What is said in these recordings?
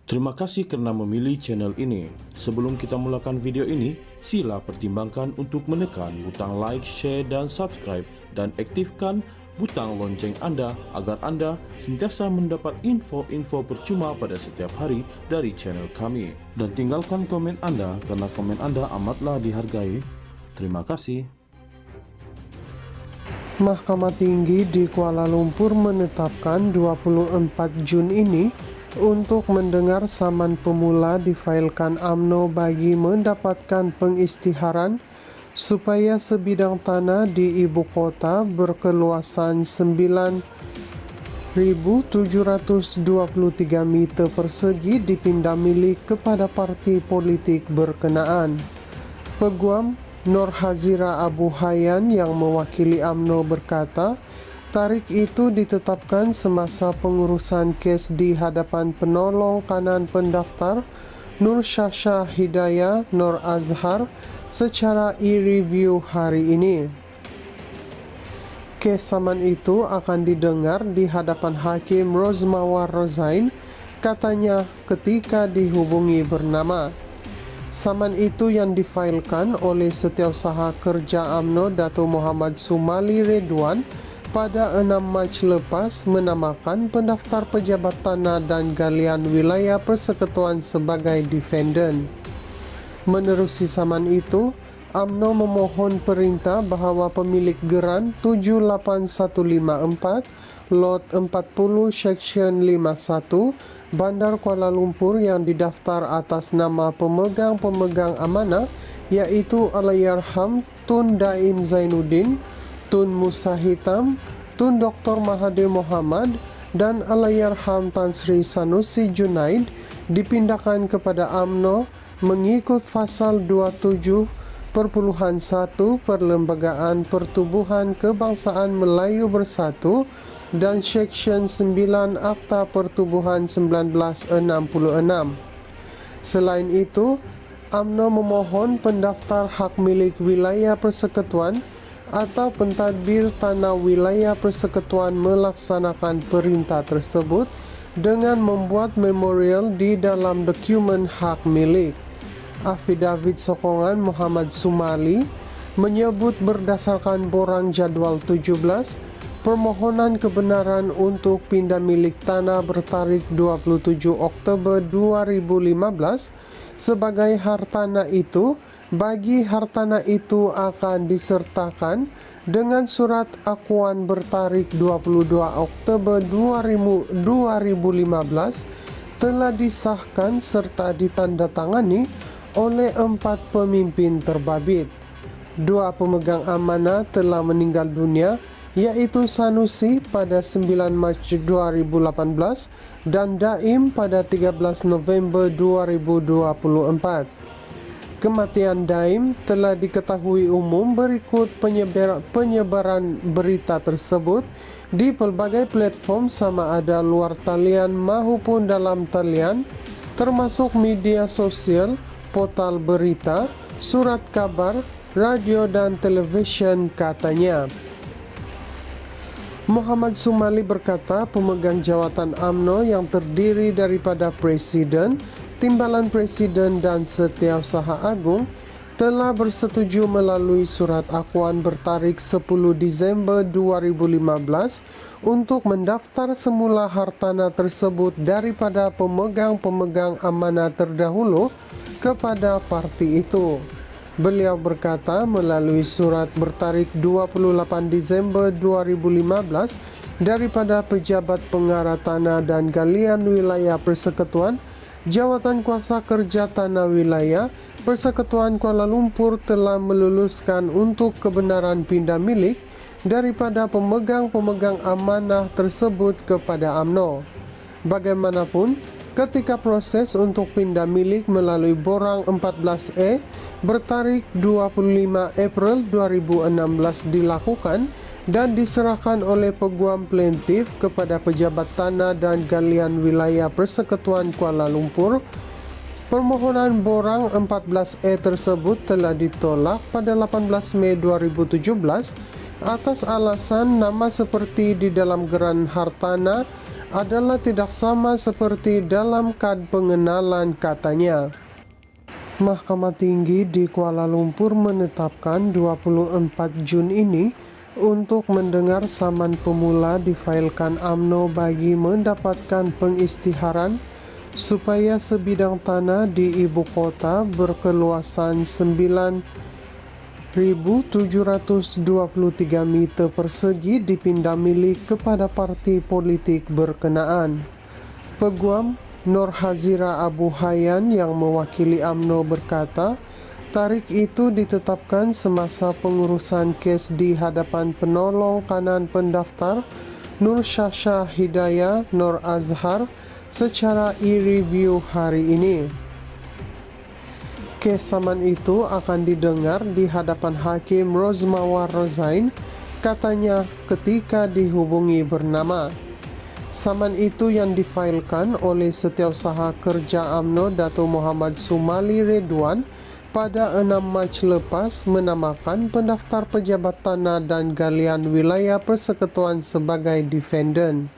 Terima kasih karena memilih channel ini. Sebelum kita mulakan video ini, sila pertimbangkan untuk menekan butang like, share, dan subscribe, dan aktifkan butang lonceng Anda agar Anda sentiasa mendapat info-info percuma pada setiap hari dari channel kami. Dan tinggalkan komen Anda karena komen Anda amatlah dihargai. Terima kasih. Mahkamah Tinggi di Kuala Lumpur menetapkan 24 Jun ini untuk mendengar saman pemula difailkan UMNO bagi mendapatkan pengisytiharan supaya sebidang tanah di ibu kota berkeluasan 9.723 meter persegi dipindah milik kepada parti politik berkenaan. Peguam Nur Hazira Abu Hayyan yang mewakili UMNO berkata, tarik itu ditetapkan semasa pengurusan kes di hadapan penolong kanan pendaftar Nur Syasha Hidayah Nur Azhar secara e-review hari ini. Kes saman itu akan didengar di hadapan Hakim Rozmawar Rozain, katanya ketika dihubungi bernama. Saman itu yang difailkan oleh Setiausaha Kerja UMNO Dato' Muhammad Sumali Redwan pada 6 Mac lepas menamakan pendaftar pejabat tanah dan galian wilayah persekutuan sebagai defendant. Menerusi saman itu, UMNO memohon perintah bahawa pemilik geran 78154 Lot 40 Seksyen 51 Bandar Kuala Lumpur yang didaftar atas nama pemegang-pemegang amanah iaitu Allahyarham Tun Daim Zainuddin, Tun Musa Hitam, Tun Dr. Mahathir Mohamad dan Allahyarham Tan Sri Sanusi Junaid dipindahkan kepada UMNO mengikut pasal 27.1 Perlembagaan Pertubuhan Kebangsaan Melayu Bersatu dan Seksyen 9 Akta Pertubuhan 1966. Selain itu, UMNO memohon pendaftar hak milik wilayah persekutuan atau pentadbir tanah wilayah persekutuan melaksanakan perintah tersebut dengan membuat memorial di dalam dokumen hak milik. Afidavit sokongan Muhammad Sumali menyebut berdasarkan borang jadual 17, permohonan kebenaran untuk pindah milik tanah bertarikh 27 Oktober 2015 sebagai hartanah itu, bagi hartanah itu akan disertakan dengan surat akuan bertarikh 22 Oktober 2015 telah disahkan serta ditandatangani oleh 4 pemimpin terbabit. 2 pemegang amanah telah meninggal dunia, yaitu Sanusi pada 9 Mac 2018 dan Daim pada 13 November 2024. Kematian Daim telah diketahui umum berikut penyebaran berita tersebut di pelbagai platform sama ada luar talian maupun dalam talian, termasuk media sosial, portal berita, surat kabar, radio dan televisyen, katanya. Muhammad Sumali berkata pemegang jawatan UMNO yang terdiri daripada Presiden, Timbalan Presiden dan Setiausaha Agung telah bersetuju melalui surat akuan bertarikh 10 Disember 2015 untuk mendaftar semula hartanah tersebut daripada pemegang-pemegang amanah terdahulu kepada parti itu. Beliau berkata melalui surat bertarikh 28 Disember 2015 daripada Pejabat Pengarah Tanah dan Galian Wilayah Persekutuan, Jawatan Kuasa Kerja Tanah Wilayah Persekutuan Kuala Lumpur telah meluluskan untuk kebenaran pindah milik daripada pemegang-pemegang amanah tersebut kepada UMNO. Bagaimanapun, ketika proses untuk pindah milik melalui borang 14E bertarikh 25 April 2016 dilakukan dan diserahkan oleh peguam plaintiff kepada Pejabat Tanah dan Galian Wilayah Persekutuan Kuala Lumpur, permohonan borang 14E tersebut telah ditolak pada 18 Mei 2017 atas alasan nama seperti di dalam geran hartanah adalah tidak sama seperti dalam kad pengenalan, katanya. Mahkamah Tinggi di Kuala Lumpur menetapkan 24 Jun ini untuk mendengar saman pemula difailkan UMNO bagi mendapatkan pengisytiharan supaya sebidang tanah di ibu kota berkeluasan 9.723 meter persegi dipindah milik kepada parti politik berkenaan. Peguam Nur Hazira Abu Hayyan yang mewakili UMNO berkata, tarikh itu ditetapkan semasa pengurusan kes di hadapan penolong kanan pendaftar Nur Syasha Hidayah Nur Azhar secara e-review hari ini. Kes saman itu akan didengar di hadapan Hakim Rozmawar Rozain, katanya ketika dihubungi bernama. Saman itu yang difailkan oleh Setiausaha Kerja UMNO Dato' Muhammad Sumali Redwan pada 6 Mac lepas menamakan pendaftar pejabat tanah dan galian wilayah persekutuan sebagai defendant.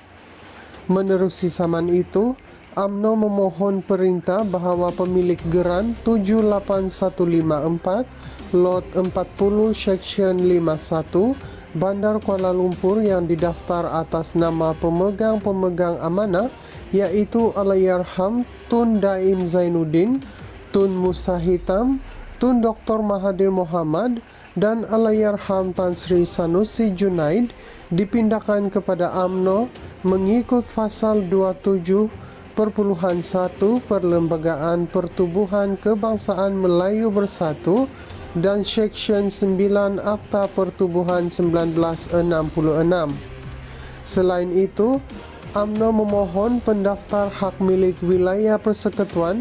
Menerusi saman itu, UMNO memohon perintah bahawa pemilik geran 78154 lot 40 seksyen 51 Bandar Kuala Lumpur yang didaftar atas nama pemegang-pemegang amanah iaitu Allahyarham Tun Daim Zainuddin, Tun Musa Hitam, Tun Dr. Mahathir Mohamad dan Allahyarham Tan Sri Sanusi Junaid dipindahkan kepada UMNO mengikut pasal 27.1 Perlembagaan Pertubuhan Kebangsaan Melayu Bersatu dan Seksyen 9 Akta Pertubuhan 1966. Selain itu, UMNO memohon pendaftar hak milik wilayah persekutuan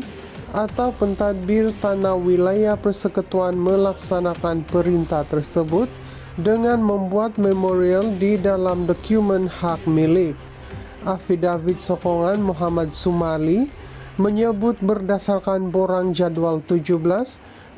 atau pentadbir tanah wilayah persekutuan melaksanakan perintah tersebut dengan membuat memorial di dalam dokumen hak milik. Afidavit sokongan Muhammad Sumali menyebut berdasarkan borang jadual 17,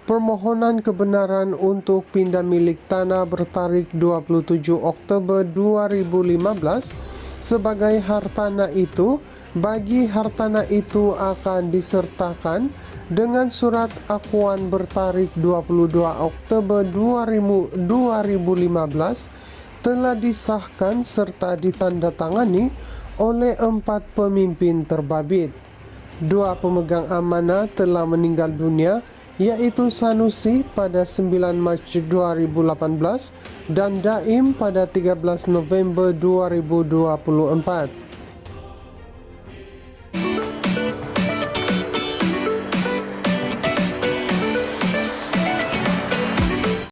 permohonan kebenaran untuk pindah milik tanah bertarikh 27 Oktober 2015 sebagai hartanah itu, bagi hartanah itu akan disertakan dengan surat akuan bertarikh 22 Oktober 2015 telah disahkan serta ditandatangani oleh 4 pemimpin terbabit. 2 pemegang amanah telah meninggal dunia, yaitu Sanusi pada 9 Mac 2018 dan Daim pada 13 November 2024.